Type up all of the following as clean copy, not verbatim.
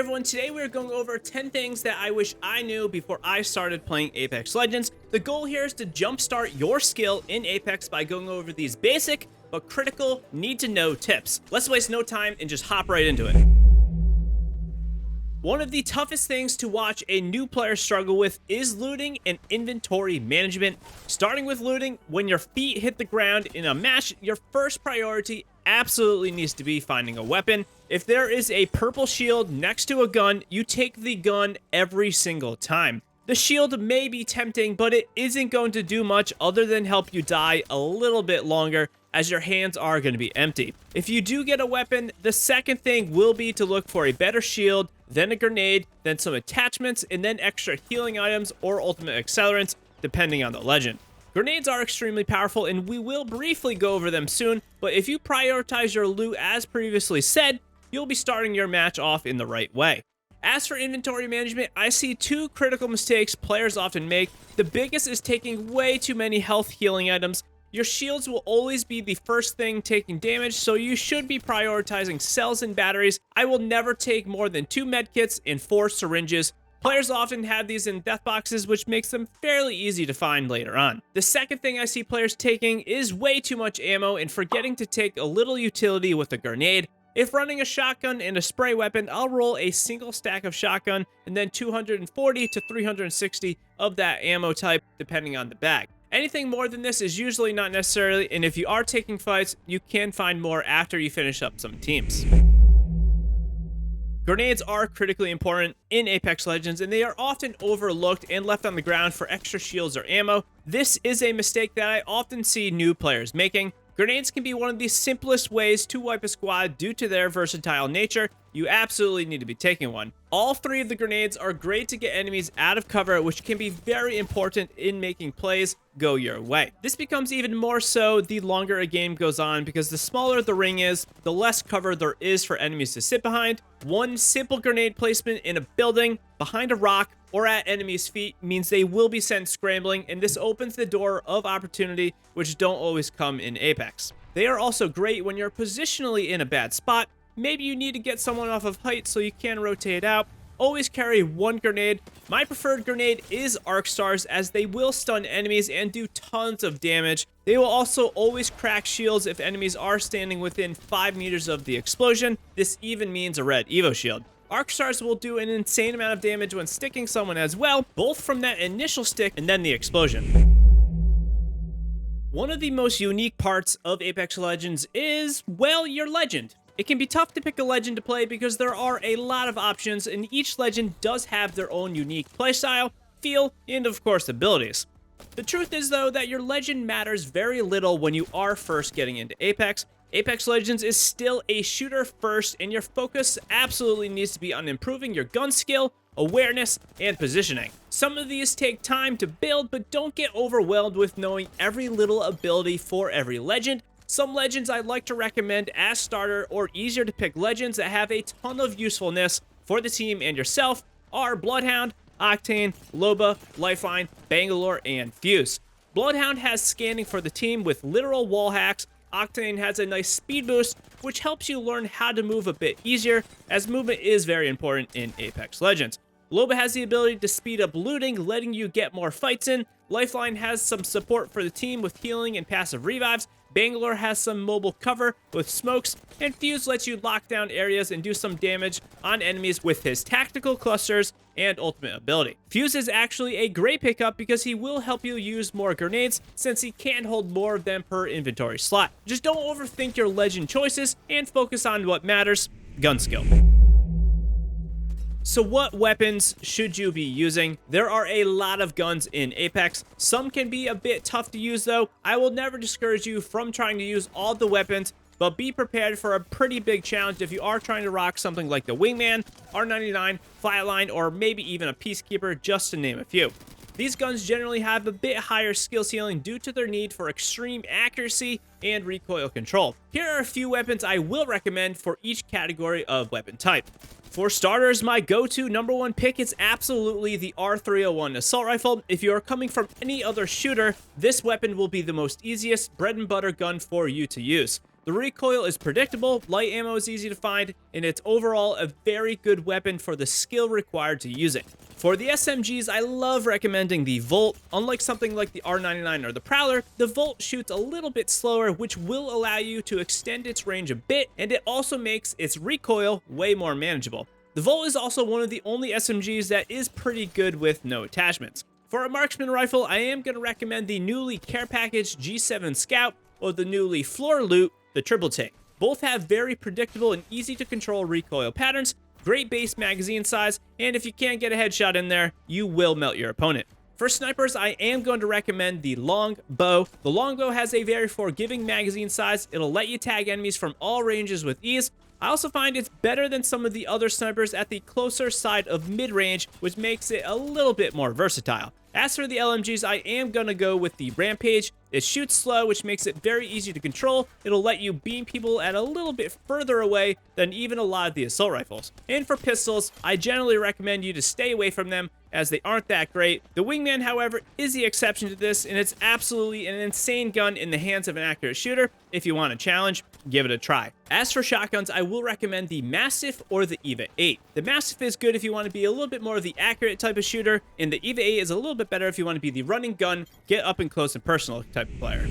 everyone, today we're going over 10 things that I wish I knew before I started playing Apex Legends. The goal here is to jumpstart your skill in Apex by going over these basic but critical need-to-know tips. Let's waste no time and just hop right into it. One of the toughest things to watch a new player struggle with is looting and inventory management. Starting with looting, when your feet hit the ground in a match, your first priority absolutely needs to be finding a weapon. If there is a purple shield next to a gun, you take the gun every single time. The shield may be tempting, but it isn't going to do much other than help you die a little bit longer, as your hands are going to be empty. If you do get a weapon, the second thing will be to look for a better shield, then a grenade, then some attachments, and then extra healing items or ultimate accelerants, depending on the legend. Grenades are extremely powerful, and we will briefly go over them soon, but if you prioritize your loot as previously said, you'll be starting your match off in the right way. As for inventory management, I see two critical mistakes players often make. The biggest is taking way too many health healing items. Your shields will always be the first thing taking damage, so you should be prioritizing cells and batteries. I will never take more than 2 medkits and 4 syringes. Players often have these in death boxes, which makes them fairly easy to find later on. The second thing I see players taking is way too much ammo and forgetting to take a little utility with a grenade. If running a shotgun and a spray weapon, I'll roll a single stack of shotgun and then 240 to 360 of that ammo type, depending on the bag. Anything more than this is usually not necessary, and if you are taking fights, you can find more after you finish up some teams. Grenades are critically important in Apex Legends, and they are often overlooked and left on the ground for extra shields or ammo. This is a mistake that I often see new players making. Grenades can be one of the simplest ways to wipe a squad due to their versatile nature. You absolutely need to be taking one. All 3 of the grenades are great to get enemies out of cover, which can be very important in making plays go your way. This becomes even more so the longer a game goes on, because the smaller the ring is, the less cover there is for enemies to sit behind. One simple grenade placement in a building, behind a rock, or at enemies' feet means they will be sent scrambling, and this opens the door of opportunity, which don't always come in Apex. They are also great when you're positionally in a bad spot. Maybe you need to get someone off of height so you can rotate out. Always carry 1 grenade. My preferred grenade is arc stars, as they will stun enemies and do tons of damage. They will also always crack shields if enemies are standing within 5 meters of the explosion. This even means a red Evo shield. Arc stars will do an insane amount of damage when sticking someone as well, both from that initial stick and then the explosion. One of the most unique parts of Apex Legends is, well, your legend. It can be tough to pick a legend to play because there are a lot of options, and each legend does have their own unique playstyle, feel, and of course abilities. The truth is though that your legend matters very little when you are first getting into Apex. Apex Legends is still a shooter first, and your focus absolutely needs to be on improving your gun skill, awareness, and positioning. Some of these take time to build, but don't get overwhelmed with knowing every little ability for every legend. Some legends I'd like to recommend as starter or easier to pick legends that have a ton of usefulness for the team and yourself are Bloodhound, Octane, Loba, Lifeline, Bangalore, and Fuse. Bloodhound has scanning for the team with literal wall hacks. Octane has a nice speed boost, which helps you learn how to move a bit easier, as movement is very important in Apex Legends. Loba has the ability to speed up looting, letting you get more fights in. Lifeline has some support for the team with healing and passive revives. Bangalore has some mobile cover with smokes, and Fuse lets you lock down areas and do some damage on enemies with his tactical clusters and ultimate ability. Fuse is actually a great pickup because he will help you use more grenades, since he can hold more of them per inventory slot. Just don't overthink your legend choices and focus on what matters: gun skill. So what weapons should you be using? There are a lot of guns in Apex. Some can be a bit tough to use though. I will never discourage you from trying to use all the weapons, but be prepared for a pretty big challenge if you are trying to rock something like the Wingman, R99, Flatline, or maybe even a Peacekeeper, just to name a few. These guns generally have a bit higher skill ceiling due to their need for extreme accuracy and recoil control. Here are a few weapons I will recommend for each category of weapon type. For starters, my go-to #1 pick is absolutely the R301 assault rifle. If you are coming from any other shooter, this weapon will be the most easiest bread and butter gun for you to use. The recoil is predictable, light ammo is easy to find, and it's overall a very good weapon for the skill required to use it. For the SMGs, I love recommending the Volt. Unlike something like the R99 or the Prowler, the Volt shoots a little bit slower, which will allow you to extend its range a bit, and it also makes its recoil way more manageable. The Volt is also one of the only SMGs that is pretty good with no attachments. For a marksman rifle, I am going to recommend the newly care packaged G7 Scout or the newly floor loot, the Triple Take. Both have very predictable and easy to control recoil patterns, great base magazine size, and if you can't get a headshot in there, you will melt your opponent. For snipers, I am going to recommend the Longbow. The Longbow has a very forgiving magazine size. It'll let you tag enemies from all ranges with ease. I also find it's better than some of the other snipers at the closer side of mid-range, which makes it a little bit more versatile. As for the LMGs, I am going to go with the Rampage. It shoots slow, which makes it very easy to control. It'll let you beam people at a little bit further away than even a lot of the assault rifles. And for pistols, I generally recommend you to stay away from them as they aren't that great. The Wingman, however, is the exception to this, and it's absolutely an insane gun in the hands of an accurate shooter. If you want a challenge, give it a try. As for shotguns, I will recommend the Mastiff or the EVA 8. The Mastiff is good if you want to be a little bit more of the accurate type of shooter, and the EVA 8 is a little bit better if you want to be the running gun, get up and close and personal type of player.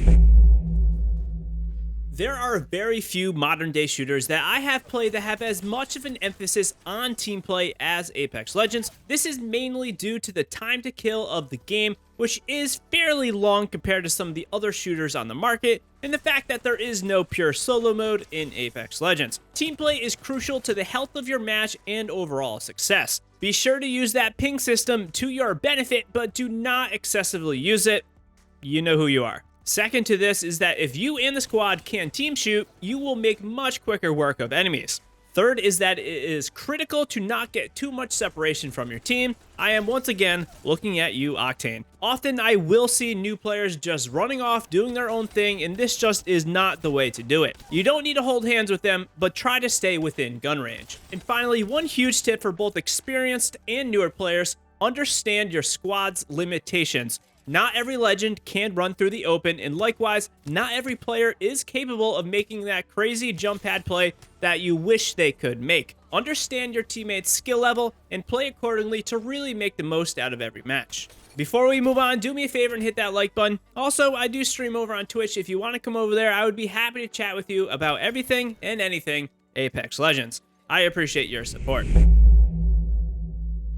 There are very few modern day shooters that I have played that have as much of an emphasis on team play as Apex Legends. This is mainly due to the time to kill of the game, which is fairly long compared to some of the other shooters on the market, and the fact that there is no pure solo mode in Apex Legends. Team play is crucial to the health of your match and overall success. Be sure to use that ping system to your benefit, but do not excessively use it. You know who you are. Second to this is that if you and the squad can team shoot, you will make much quicker work of enemies. Third is that it is critical to not get too much separation from your team. I am once again looking at you, Octane. Often I will see new players just running off, doing their own thing, and this just is not the way to do it. You don't need to hold hands with them, but try to stay within gun range. And finally, one huge tip for both experienced and newer players, understand your squad's limitations. Not every legend can run through the open, and likewise, not every player is capable of making that crazy jump pad play that you wish they could make. Understand your teammates' skill level and play accordingly to really make the most out of every match. Before we move on, do me a favor and hit that like button. Also, I do stream over on Twitch. If you want to come over there, I would be happy to chat with you about everything and anything Apex Legends. I appreciate your support.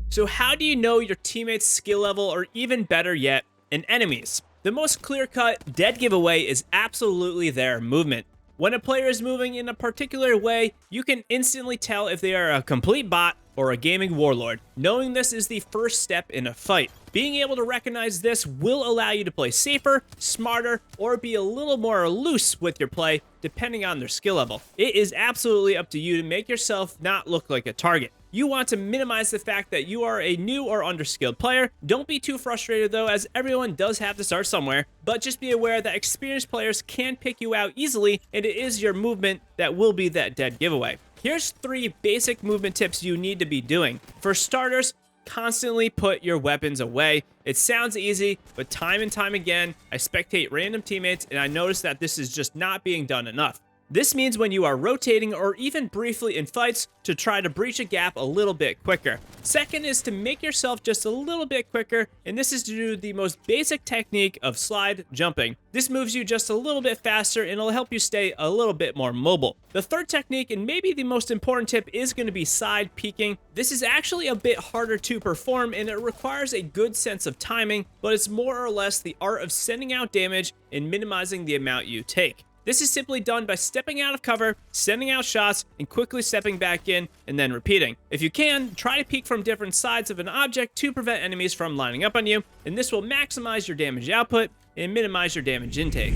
So how do you know your teammates' skill level, or even better yet, and enemies? The most clear-cut, dead giveaway is absolutely their movement. When a player is moving in a particular way, you can instantly tell if they are a complete bot or a gaming warlord. Knowing this is the first step in a fight. Being able to recognize this will allow you to play safer, smarter, or be a little more loose with your play, depending on their skill level. It is absolutely up to you to make yourself not look like a target. You want to minimize the fact that you are a new or underskilled player. Don't be too frustrated though, as everyone does have to start somewhere, but just be aware that experienced players can pick you out easily, and it is your movement that will be that dead giveaway. Here's 3 basic movement tips you need to be doing. For starters, constantly put your weapons away. It sounds easy, but time and time again, I spectate random teammates and I notice that this is just not being done enough. This means when you are rotating or even briefly in fights, to try to breach a gap a little bit quicker. Second is to make yourself just a little bit quicker, and this is to do the most basic technique of slide jumping. This moves you just a little bit faster and it'll help you stay a little bit more mobile. The third technique, and maybe the most important tip, is going to be side peeking. This is actually a bit harder to perform and it requires a good sense of timing, but it's more or less the art of sending out damage and minimizing the amount you take. This is simply done by stepping out of cover, sending out shots, and quickly stepping back in, and then repeating. If you can, try to peek from different sides of an object to prevent enemies from lining up on you, and this will maximize your damage output and minimize your damage intake.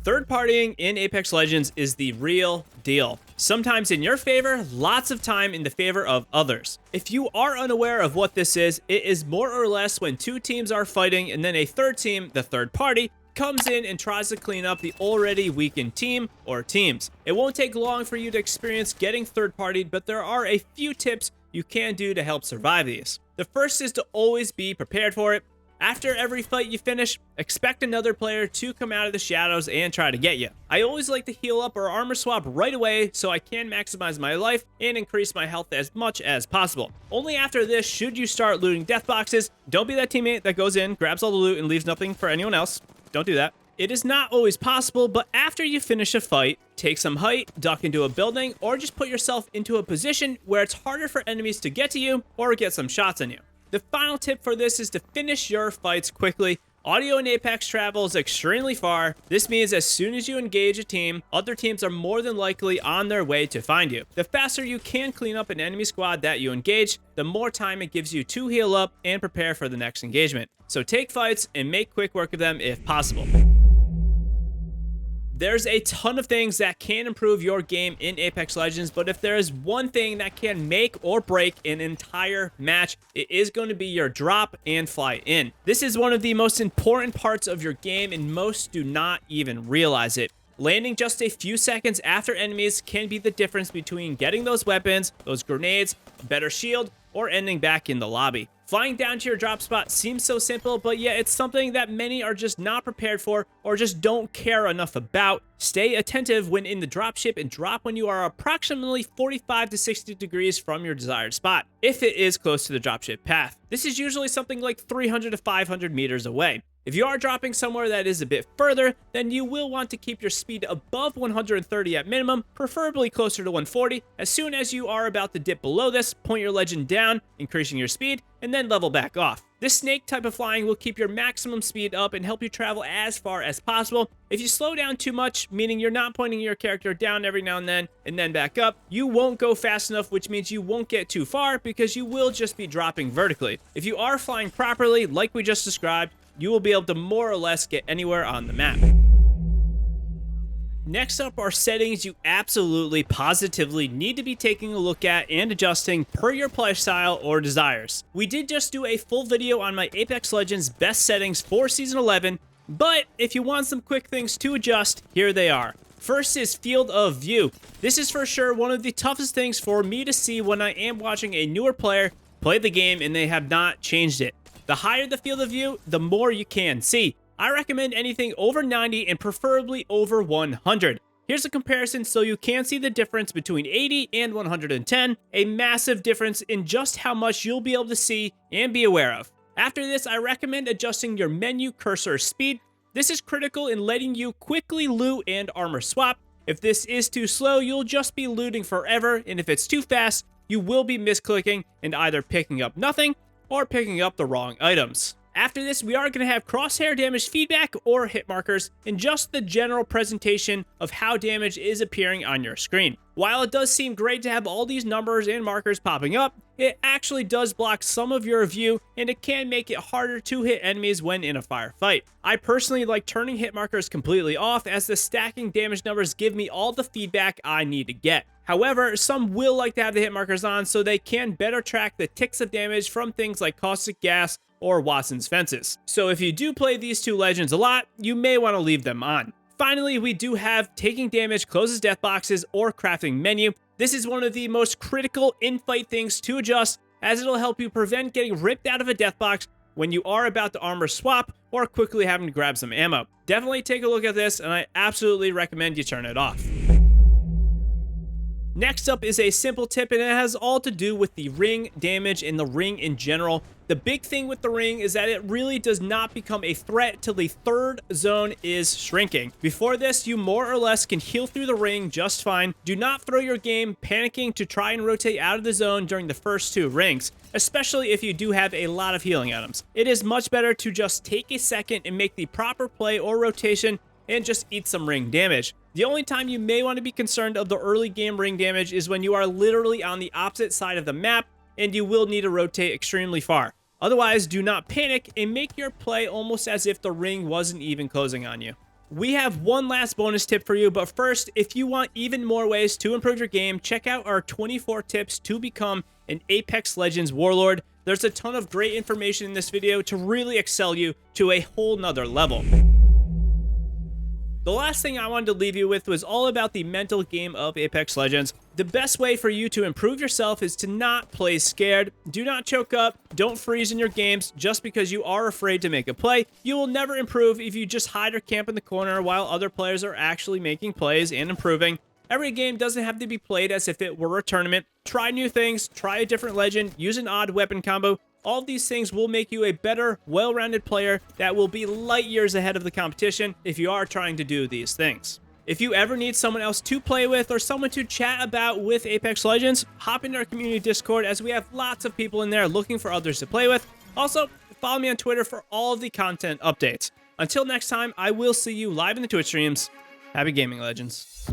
Third partying in Apex Legends is the real deal. Sometimes in your favor, lots of time in the favor of others. If you are unaware of what this is, it is more or less when 2 teams are fighting and then a third team, the third party, comes in and tries to clean up the already weakened team or teams. It won't take long for you to experience getting third-partied, but there are a few tips you can do to help survive these. The first is to always be prepared for it. After every fight you finish, expect another player to come out of the shadows and try to get you. I always like to heal up or armor swap right away so I can maximize my life and increase my health as much as possible. Only after this should you start looting death boxes. Don't be that teammate that goes in, grabs all the loot, and leaves nothing for anyone else. Don't do that. It is not always possible, but after you finish a fight, take some height, duck into a building, or just put yourself into a position where it's harder for enemies to get to you or get some shots on you. The final tip for this is to finish your fights quickly. Audio in Apex travels extremely far. This means as soon as you engage a team, other teams are more than likely on their way to find you. The faster you can clean up an enemy squad that you engage, the more time it gives you to heal up and prepare for the next engagement. So take fights and make quick work of them if possible. There's a ton of things that can improve your game in Apex Legends, but if there is one thing that can make or break an entire match, it is going to be your drop and fly in. This is one of the most important parts of your game, and most do not even realize it. Landing just a few seconds after enemies can be the difference between getting those weapons, those grenades, a better shield, or ending back in the lobby. Flying down to your drop spot seems so simple, but yet it's something that many are just not prepared for or just don't care enough about. Stay attentive when in the dropship and drop when you are approximately 45 to 60 degrees from your desired spot, if it is close to the dropship path. This is usually something like 300 to 500 meters away. If you are dropping somewhere that is a bit further, then you will want to keep your speed above 130 at minimum, preferably closer to 140. As soon as you are about to dip below this, point your legend down, increasing your speed, and then level back off. This snake type of flying will keep your maximum speed up and help you travel as far as possible. If you slow down too much, meaning you're not pointing your character down every now and then back up, you won't go fast enough, which means you won't get too far because you will just be dropping vertically. If you are flying properly, like we just described, you will be able to more or less get anywhere on the map. Next up are settings you absolutely positively need to be taking a look at and adjusting per your playstyle or desires. We did just do a full video on my Apex Legends best settings for Season 11, but if you want some quick things to adjust, here they are. First is field of view. This is for sure one of the toughest things for me to see when I am watching a newer player play the game and they have not changed it. The higher the field of view, the more you can see. I recommend anything over 90 and preferably over 100. Here's a comparison so you can see the difference between 80 and 110, a massive difference in just how much you'll be able to see and be aware of. After this, I recommend adjusting your menu cursor speed. This is critical in letting you quickly loot and armor swap. If this is too slow, you'll just be looting forever, and if it's too fast, you will be misclicking and either picking up nothing or picking up the wrong items. After this, we are going to have crosshair damage feedback or hit markers and just the general presentation of how damage is appearing on your screen. While it does seem great to have all these numbers and markers popping up, it actually does block some of your view and it can make it harder to hit enemies when in a firefight. I personally like turning hit markers completely off as the stacking damage numbers give me all the feedback I need to get. However, some will like to have the hit markers on so they can better track the ticks of damage from things like caustic gas or Watson's fences. So if you do play these two legends a lot, you may want to leave them on. Finally, we do have taking damage closes death boxes or crafting menu. This is one of the most critical in-fight things to adjust, as it'll help you prevent getting ripped out of a death box when you are about to armor swap or quickly having to grab some ammo. Definitely take a look at this, and I absolutely recommend you turn it off. Next up is a simple tip, and it has all to do with the ring damage and the ring in general. The big thing with the ring is that it really does not become a threat till the third zone is shrinking. Before this, you more or less can heal through the ring just fine. Do not throw your game panicking to try and rotate out of the zone during the first two rings, especially if you do have a lot of healing items. It is much better to just take a second and make the proper play or rotation and just eat some ring damage. The only time you may want to be concerned of the early game ring damage is when you are literally on the opposite side of the map and you will need to rotate extremely far. Otherwise, do not panic and make your play almost as if the ring wasn't even closing on you. We have one last bonus tip for you, but first, if you want even more ways to improve your game, check out our 24 tips to become an Apex Legends Warlord. There's a ton of great information in this video to really excel you to a whole nother level. The last thing I wanted to leave you with was all about the mental game of Apex Legends. The best way for you to improve yourself is to not play scared. Do not choke up. Don't freeze in your games just because you are afraid to make a play. You will never improve if you just hide or camp in the corner while other players are actually making plays and improving. Every game doesn't have to be played as if it were a tournament. Try new things, try a different legend, use an odd weapon combo. All of these things will make you a better, well-rounded player that will be light years ahead of the competition if you are trying to do these things. If you ever need someone else to play with or someone to chat about with Apex Legends, hop into our community Discord as we have lots of people in there looking for others to play with. Also, follow me on Twitter for all of the content updates. Until next time, I will see you live in the Twitch streams. Happy gaming, Legends.